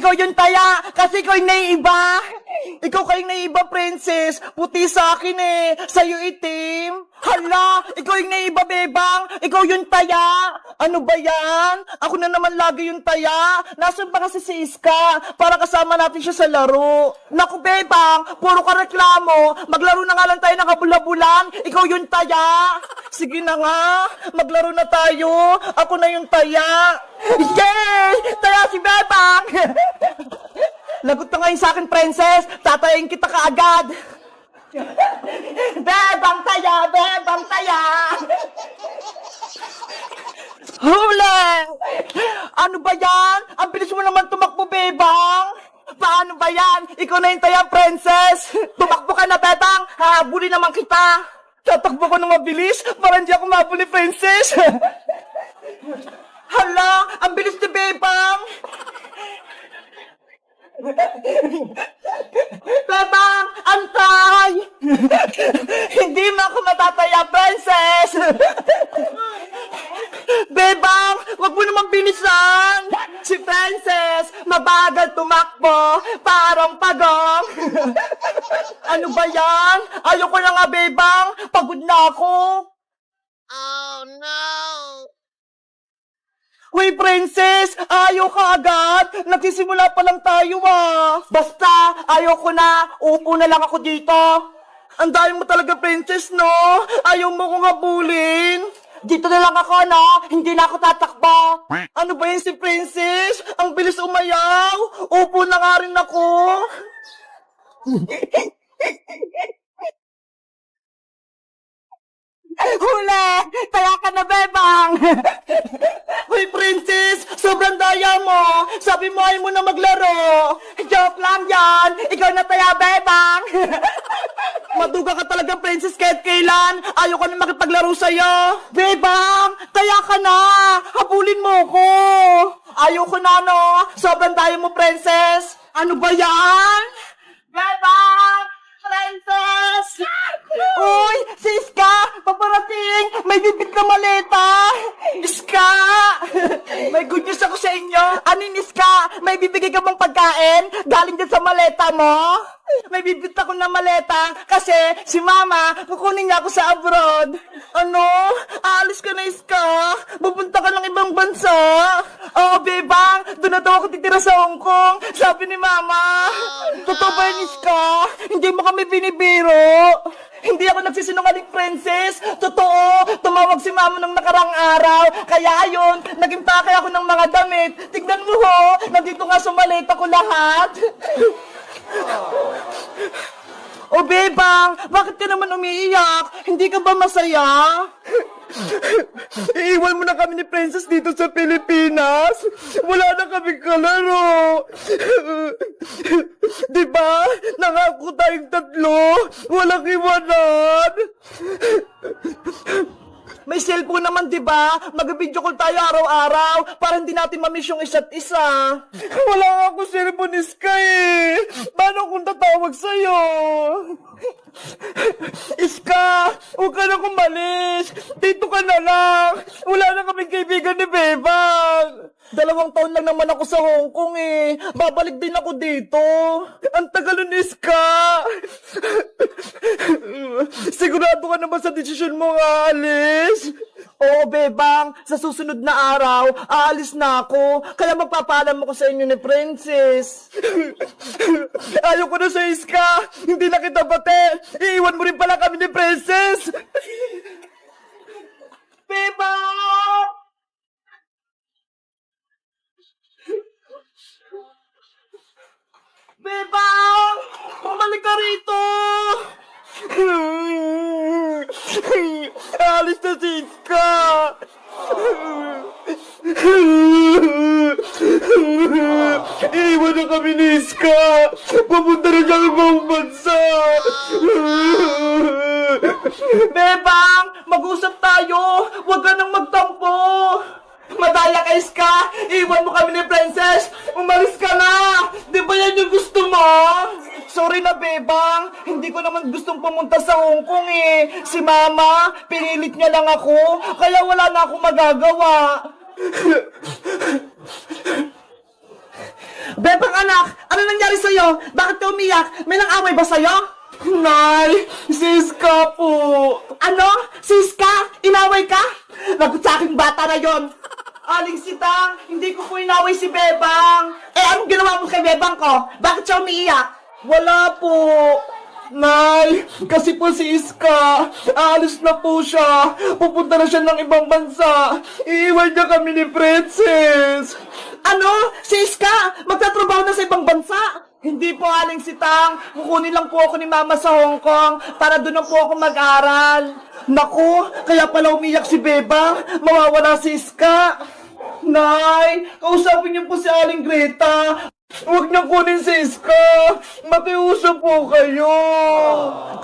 ikaw yung taya, kasi ikaw yung naiiba. Ikaw kayong naiiba, princess. Puti sa akin eh, sa'yo itim. Hala, ikaw yung naiiba, bebang. Ikaw yung taya. Ano ba yan? Ako na naman lagi yung taya. Nasaan ba kasi si Iska? Para kasama natin siya sa laro. Naku, bebang, puro ka reklamo. Maglaro na nga lang tayo ng kabula-bulan. Ikaw yung taya. Sige na nga, maglaro na tayo. Ako na yung taya. Yay! Taya si bebang. Lagot ka ngayon sa akin, princess. Tatayin kita kaagad. Bebang taya! Bebang taya! Huli! Ano ba yan? Ang bilis mo naman tumakbo, bebang. Paano ba yan? Ikaw na yung taya, princess. Tumakbo ka na, bebang. Hahabulin naman kita. Tatakbo ko na mabilis para hindi ako mabuli, princess. Hala, ang bilis ni bebang. Bebang, antay! Hindi mo ako matataya, princess! Bebang, wag mo naman bilisan! Si princess, mabagal tumakbo, parang pagong! Ano ba yan? Ayoko na nga, bebang! Pagod na ako! Oh no! Uy, princess! Ayaw ka agad! Nagsisimula pa lang tayo ah! Basta, ayaw ko na! Upo na lang ako dito! Ang dami mo talaga, princess, no? Ayaw mo kong habulin! Dito na lang ako, no? Hindi na ako tatakbo! Ano ba yun si princess? Ang bilis umayaw! Upo na nga rin ako! Huli! Kaya ka na, bebang! Uy, princess! Sobrang daya mo! Sabi mo ay mo na maglaro! Joke lang yan! Ikaw na taya, bebang! Maduga ka talaga, princess, kahit kailan! Ayaw ko na makipaglaro sa'yo! Bebang! Taya ka na! Habulin mo ko! Ayaw ko na, no? Sobrang daya mo, princess! Ano ba yan? Bebang! Princess! Uy! Si Iska! Paparating! May bibit na maleta! Iska! May good news ako sa inyo! Anin, Iska? May bibigay ka bang pagkain? Galing din sa maleta mo? May bibit ako na maleta kasi si Mama, kukunin niya ako sa abroad. Ano? Aalis ka na, Iska? Pupunta ka ng ibang bansa? Oo, bebang! Doon na daw ako titira sa Hong Kong! Sabi ni Mama! Totoo ba yun, Iska? Hindi mo kami binibiro! Hindi ako nagsisinungaling, princess! Totoo! Tumawag si Mama nung nakarang araw! Kaya ayun, naging pake ako ng mga damit! Tignan mo ho! Nandito nga sa maleta ko lahat! O bebang, bakit ka naman umiiyak? Hindi ka ba masaya? Iiwan mo na kami ni Princess dito sa Pilipinas. Wala na kami kalaro. Diba? Nangako tayong tatlo. Walang iwanan. May cellphone naman, di ba? Mag-video call tayo araw-araw para hindi natin mamiss yung isa't isa. Wala nga ako cellphone, Iska eh. Paano kung tatawag sa'yo? Iska, huwag ka na kumalis. Dito ka na lang. Wala na kaming kaibigan ni Bebang. 2 taon lang naman ako sa Hong Kong eh. Babalik din ako dito. Ang tagal nun, Iska. Sigurado ka naman sa desisyon mo nga, alis? Oo, Bebang. Sa susunod na araw, aalis na ako. Kaya magpapaalam ako sa inyo ni Princess. Ayaw ko na sa Iska. Hindi na kita bate. Iiwan mo rin pala kami ni Princess. Bebang! Bebang! Bumalik ka rito! Alis na si Iska! Iiwan na kami ni Iska! Pupunta na siya ibang bansa! Bebang! Mag-usap tayo! Huwag ka nang magtampo! Madaya ka, Iska! Iwan mo kami ni Princess! Umalis ka na! Di ba yan yung gusto mo? Sorry na, Bebang. Hindi ko naman gustong pumunta sa Hong Kong eh. Si Mama, pinilit niya lang ako. Kaya wala na akong magagawa. Bebang, nangyari sa'yo? Bakit ka umiyak? May nang-away ba sa'yo? Nay, Siska po. Ano? Siska? Inaway ka? Lagot sa aking bata na yon. Aling sitang, hindi ko po inaway si Bebang. Eh, anong ginawa mo kay Bebang ko? Bakit siya umiiyak? Wala po. Nay, kasi po si Iska, aalis na po siya. Pupunta na siya ng ibang bansa. Iiwan niya kami ni Princess. Ano? Si Iska, magtatrabaho na sa ibang bansa? Hindi po, Aling Sitang. Kukunin lang po ako ni Mama sa Hong Kong para doon na po ako mag-aral. Naku, kaya pala umiyak si Bebang. Mawawala si Iska. Nay, kausapin niyo po si Aling Greta. Huwag niyang kunin si Iska. Makiusap po kayo.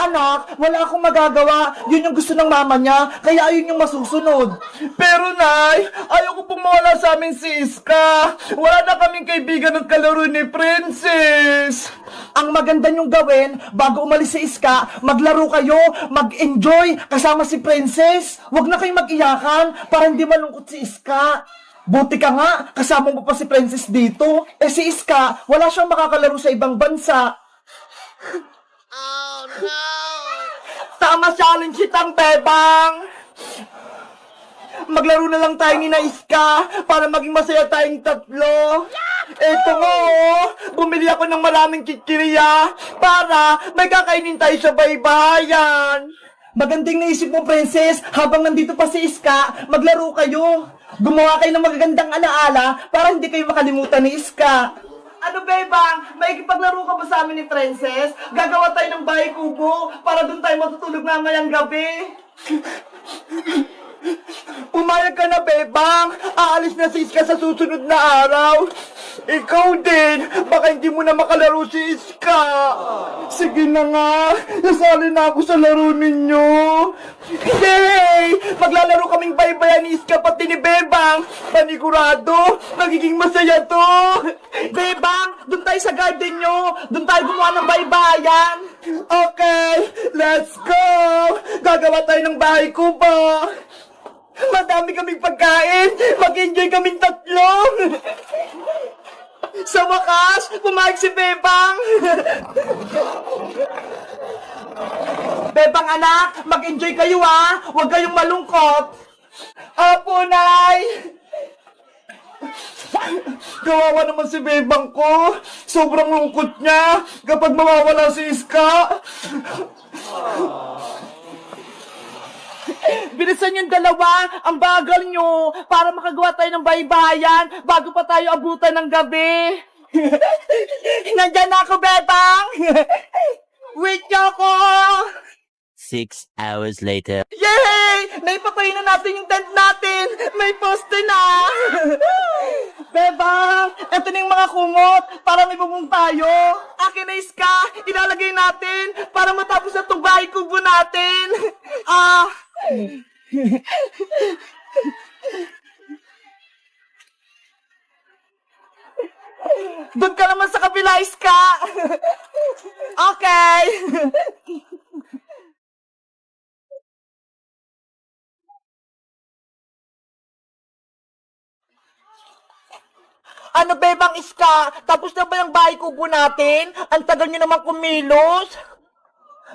Anak, wala akong magagawa. Yun yung gusto ng mama niya, kaya ayun yung masusunod. Pero Nay, ayaw ko pong mawala sa amin si Iska. Wala na kaming kaibigan ng kalaro ni Princess. Ang maganda niyong gawin, bago umalis si Iska, maglaro kayo, mag-enjoy kasama si Princess. Huwag na kayong mag-iyakan para hindi malungkot si Iska. Buti ka nga, kasama mo pa si Princess dito. Eh si Iska, wala siyang makakalaro sa ibang bansa. Oh, no! Tama siya, Aling Sitang, Bebang. Maglaro na lang tayo ni na Iska para maging masaya tayong tatlo. Eto nga oh, bumili ako ng maraming kikiriya para may kakainin tayo sa baybayan. Magandang naisip mo, Princess, habang nandito pa si Iska, maglaro kayo. Gumawa kayo ng magagandang alaala para hindi kayo makalimutan ni Iska. Ano, Bebang? May ikipaglaro ka ba sa amin ni Princess? Gagawa tayo ng bahay kubo para doon tayo matutulog mamayang gabi. Pumayag ka na, Bebang. Aalis na si Iska sa susunod na araw. Ikaw din. Baka hindi mo na makalaro si Iska. Sige na nga. Nasali na ako sa laro ninyo. Yay! Maglalaro kaming baybayan ni Iska pati ni Bebang. Panigurado, magiging masaya to. Bebang, doon tayo sa garden nyo. Doon tayo gumawa ng baybayan. Okay, let's go. Gagawa tayo ng bahay kubo. Madami kaming pagkain. Mag-enjoy kaming tatlo. Sa wakas, pumayag si Bebang. Bebang anak, mag-enjoy kayo ha. Huwag kayong malungkot. Apo, Nay. Kawawa naman si Bebang ko. Sobrang lungkot niya kapag mawawala si Iska. Bilisan yung dalawa, ang bagal nyo, para makagawa tayo ng baybayan bago pa tayo abutan ng gabi. Nandyan na ako, Bebang! Wait niyo ako! 6 hours later. Yay! Naipatayin na natin yung tent natin! May poste na! Bebang, eto na yung mga kumot para may bubong tayo. Akin na Iska, ilalagay natin para matapos na itong bahay kubo natin. Doon ka naman sa kabila, Iska. Okay. Ano, Bebang Iska? Tapos na ba yung bahay kubo natin? Ang tagal niyo naman kumilos.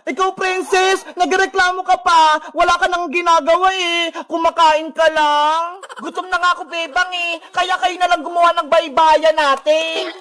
Ikaw, Princess, nagreklamo ka pa. Wala ka nang ginagawa eh. Kumakain ka lang. Gutom na nga ako, Bebang eh. Kaya kayo na lang gumawa ng baybayan natin.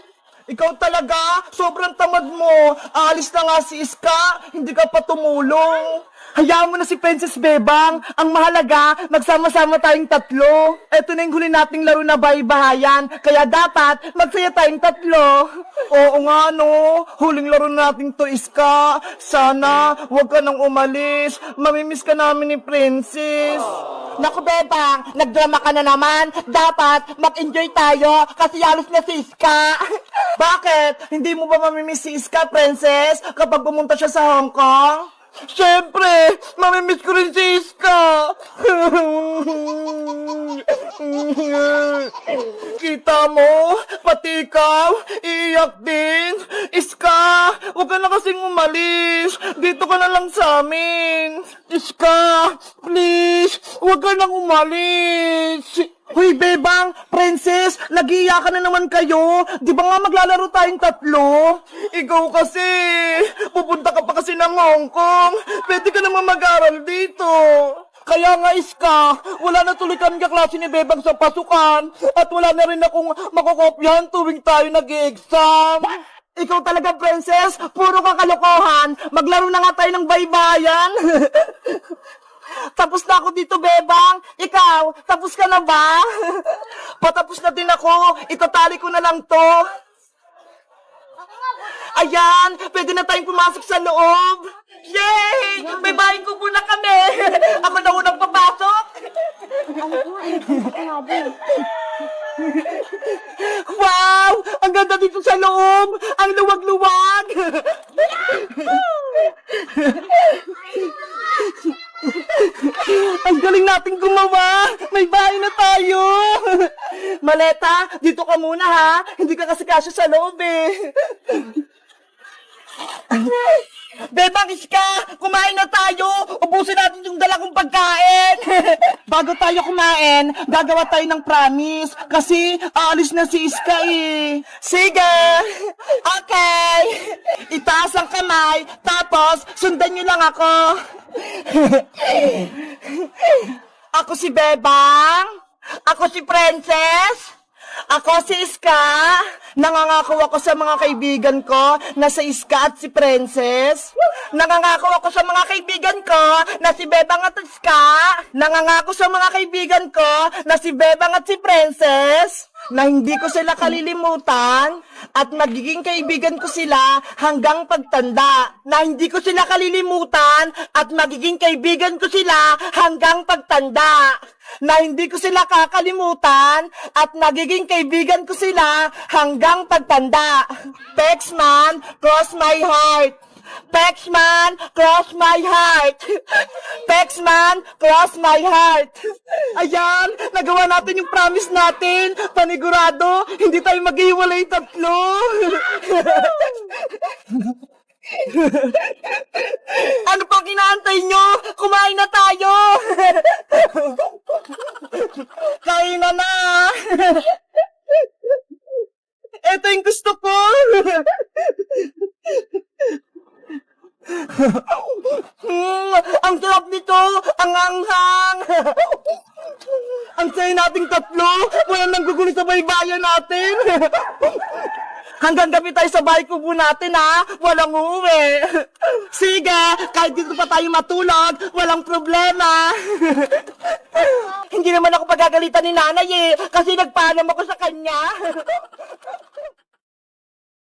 Ikaw talaga, sobrang tamad mo. Aalis na nga si Iska, hindi ka pa tumulong. Hayaan mo na si Princess Bebang. Ang mahalaga, magsama-sama tayong tatlo. Eto na yung huli nating laro na baybayan. Kaya dapat, magsaya tayong tatlo. Oo nga no, huling laro natin to, Iska. Sana, huwag ka nang umalis. Mamimiss ka namin ni Princess. Naku, Bebang, nagdrama ka na naman. Dapat, mag-enjoy tayo kasi alis na si Iska. Bakit? Hindi mo ba mamimiss si Iska, Princess, kapag pumunta siya sa Hong Kong? Siyempre, mamimiss ko rin si Iska. Kita mo, pati ikaw, iiyak din. Iska, huwag ka na kasing umalis. Dito ka na lang sa amin. Iska, please, huwag ka nang umalis. Hoy, Bebang, Princess, nagiiya ka na naman kayo. Di ba nga maglalaro tayong tatlo? Ikaw kasi, pupunta ka pa kasi ng Hong Kong. Pwede ka naman mag-aral dito. Kaya nga, Iska, wala na tuloy kami kaklase ni Bebang sa pasukan. At wala na rin akong makokopyahan tuwing tayo nag-exam. Ikaw talaga, Princess, puro ka kalokohan. Maglaro na nga tayo ng baybayan. Tapos na ako dito, Bebang. Ikaw, tapos ka na ba? Patapos na din ako. Itatali ko na lang to. Ayan, pwede na tayong pumasok sa loob. Yay! Baybayin ko muna kami. Ako na unang papasok. Wow! Ang ganda dito sa loob. Ang luwag-luwag. Ang galing nating gumawa! May bahay na tayo! Maleta, dito ka muna ha! Hindi ka kasi kasya sa loob eh! Bebang, Iska! Kumain na tayo! Ubusin natin yung dala kong pagkain! Bago tayo kumain, gagawa tayo ng promise. Kasi aalis na si Iska eh. Sige! Okay! Itaas ang kamay, tapos sundan nyo lang ako. Ako si Bebang. Ako si Princess. Ako si Iska. Nangangako ako sa mga kaibigan ko na si Iska at si Princess. Nangangako ako sa mga kaibigan ko na si Bebang at Iska. Nangangako sa mga kaibigan ko na si Bebang at si Princess. Na hindi ko sila kalilimutan at magiging kaibigan ko sila hanggang pagtanda. Na hindi ko sila kalilimutan at magiging kaibigan ko sila hanggang pagtanda. Na hindi ko sila kakalimutan at magiging kaibigan ko sila hanggang pagtanda. Pexman, cross my heart. Pexman, cross my heart. Pexman, cross my heart. Ayan, nagawa natin yung promise natin. Panigurado, hindi tayo maghiwalay tatlo. Ano pang inaantay nyo? Kumain na tayo. Kain na na. Ito yung gusto ko. Ang sarap nito, ang anghang. Ang saya nating tatlo, walang nanggugulo sa baybayan natin. Hanggang gabi tayo sa bahay kubo natin ha, walang uuwi. Sige, kahit dito pa tayo matulog, walang problema. Hindi naman ako pagagalitan ni nanay eh, kasi nagpaalam ako sa kanya.